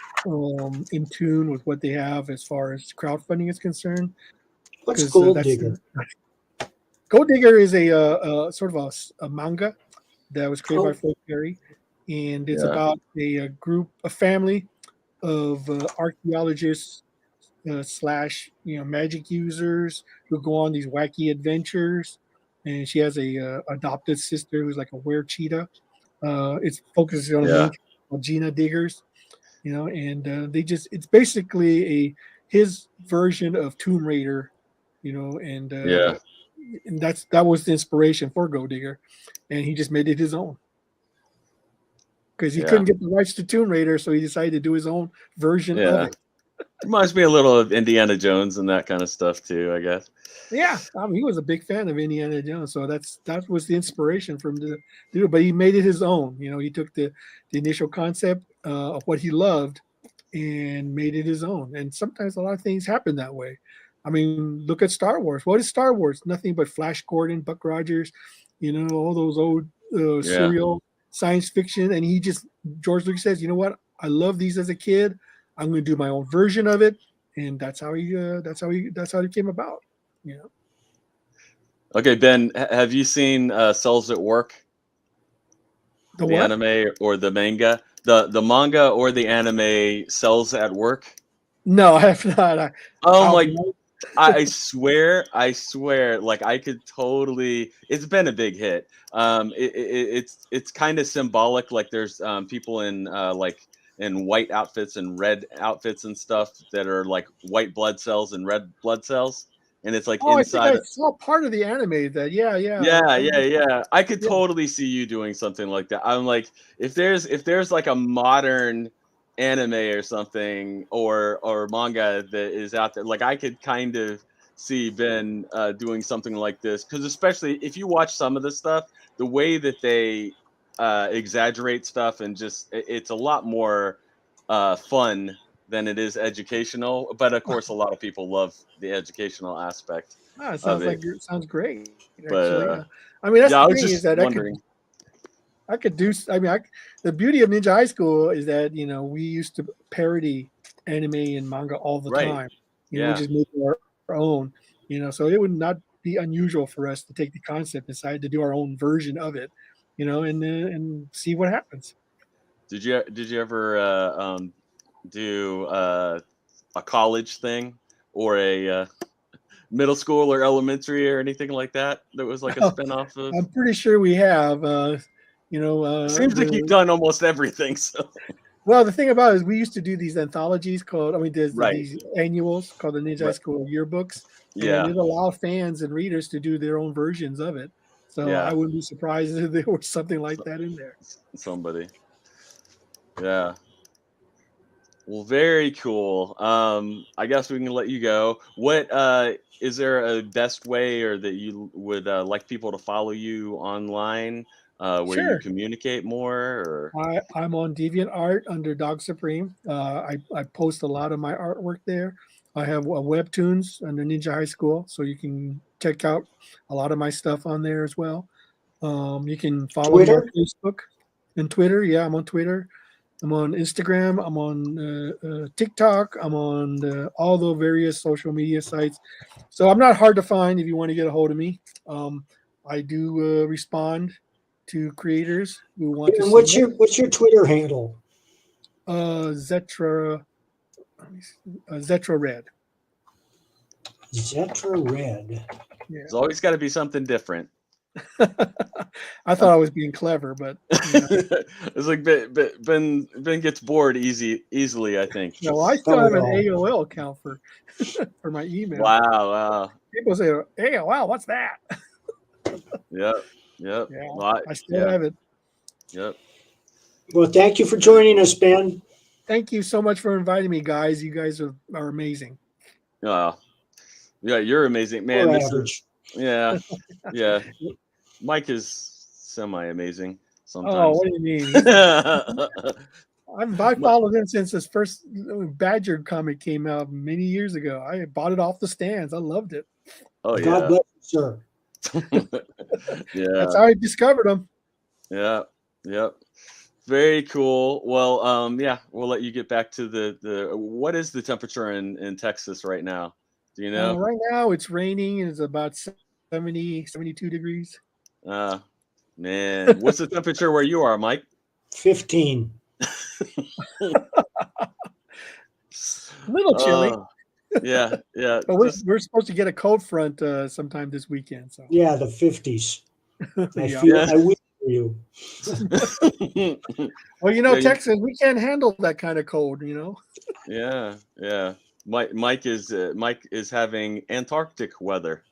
in tune with what they have as far as crowdfunding is concerned. What's Gold Digger? Gold Digger is a sort of a manga that was created by Frank Perry, and it's about a family of archaeologists slash, you know, magic users who go on these wacky adventures. And she has a adopted sister who's like a were-cheetah. It's focuses on a main called Gina Diggers, you know, and it's basically his version of Tomb Raider, you know, and that was the inspiration for Gold Digger, and he just made it his own because he couldn't get the rights to Tomb Raider, so he decided to do his own version of it. Reminds me a little of Indiana Jones and that kind of stuff too, I guess. Yeah, I mean, he was a big fan of Indiana Jones, so that was the inspiration for him to do it. But he made it his own. You know, he took the initial concept of what he loved and made it his own. And sometimes a lot of things happen that way. I mean, look at Star Wars. What is Star Wars? Nothing but Flash Gordon, Buck Rogers, you know, all those old serial science fiction. And George Lucas says, you know what? I love these as a kid. I'm going to do my own version of it, and that's how he came about. You know. Okay, Ben, have you seen Cells at Work? The what? Anime or the manga? The manga or the anime Cells at Work? No, I have not. I swear, like I could totally. It's been a big hit. It's kind of symbolic. Like there's people in in white outfits and red outfits and stuff that are like white blood cells and red blood cells, and it's like inside. I think I saw part of the anime that. Yeah. I could totally see you doing something like that. I'm like, if there's like a modern anime or something or manga that is out there, like I could kind of see Ben doing something like this, because especially if you watch some of the stuff, the way that they exaggerate stuff and just it's a lot more fun than it is educational. But of course, a lot of people love the educational aspect. Oh, it sounds like it sounds great. Actually, But I mean, that's yeah, I the was thing is just that wondering. I could do. I mean, the beauty of Ninja High School is that we used to parody anime and manga all the Right. time. We Yeah. just made our own. So it would not be unusual for us to take the concept and decide to do our own version of it. And see what happens. Did you ever do a college thing or a middle school or elementary or anything like that was like a spinoff of? I'm pretty sure we have. It seems like you've done almost everything. So. Well, the thing about it is we used to do these anthologies there's Right. these annuals called the Ninja High School yearbooks. Yeah. And it allowed fans and readers to do their own versions of it. So Yeah. I wouldn't be surprised if there was something like that in there. Somebody. Yeah. Well, very cool. I guess we can let you go. What is there a best way or that you would like people to follow you online where you Sure. communicate more? Or I'm on DeviantArt under Dog Supreme. I post a lot of my artwork there. I have webtoons under Ninja High School, so you can check out a lot of my stuff on there as well. You can follow me on Facebook and Twitter. Yeah, I'm on Twitter. I'm on Instagram. I'm on TikTok. I'm on all the various social media sites. So I'm not hard to find if you want to get a hold of me. I do respond to creators who want to. And what's your Twitter handle? Zetra Red. Zetra Red. Yeah. There's always got to be something different. I thought I was being clever, but it's like Ben gets bored easily. I think. No, I still have an AOL account for my email. Wow. People say AOL, what's that? Yep. Yeah, well, I still have it. Yep. Well, thank you for joining us, Ben. Thank you so much for inviting me, guys. You guys are amazing. Yeah, you're amazing, man. Yeah. Mike is semi-amazing sometimes. Oh, what do you mean? I followed him since his first Badger comic came out many years ago. I bought it off the stands. I loved it. Oh, yeah. God bless you, sir. Yeah. That's how I discovered him. Yeah. Yep. Very cool. Well, yeah, we'll let you get back to the what is the temperature in Texas right now? Do you know? Right now it's raining and it's about 70, 72 degrees. Man, what's the temperature where you are, Mike? 15. A little chilly. Yeah. But we're supposed to get a cold front sometime this weekend. So yeah, the 50s. Yeah. I wish for you. Well, Texas, we can't handle that kind of cold, Yeah. Mike is having Antarctic weather.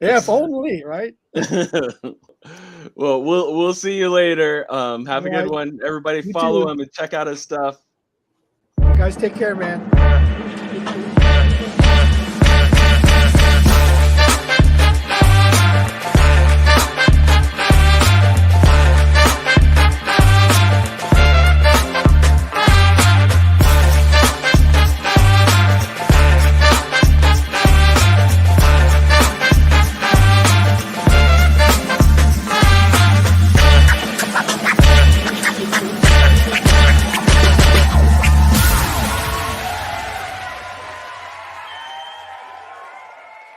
Yeah, if only, right? Well, we'll see you later. Have a good one. Everybody follow him and check out his stuff. Guys, take care, man.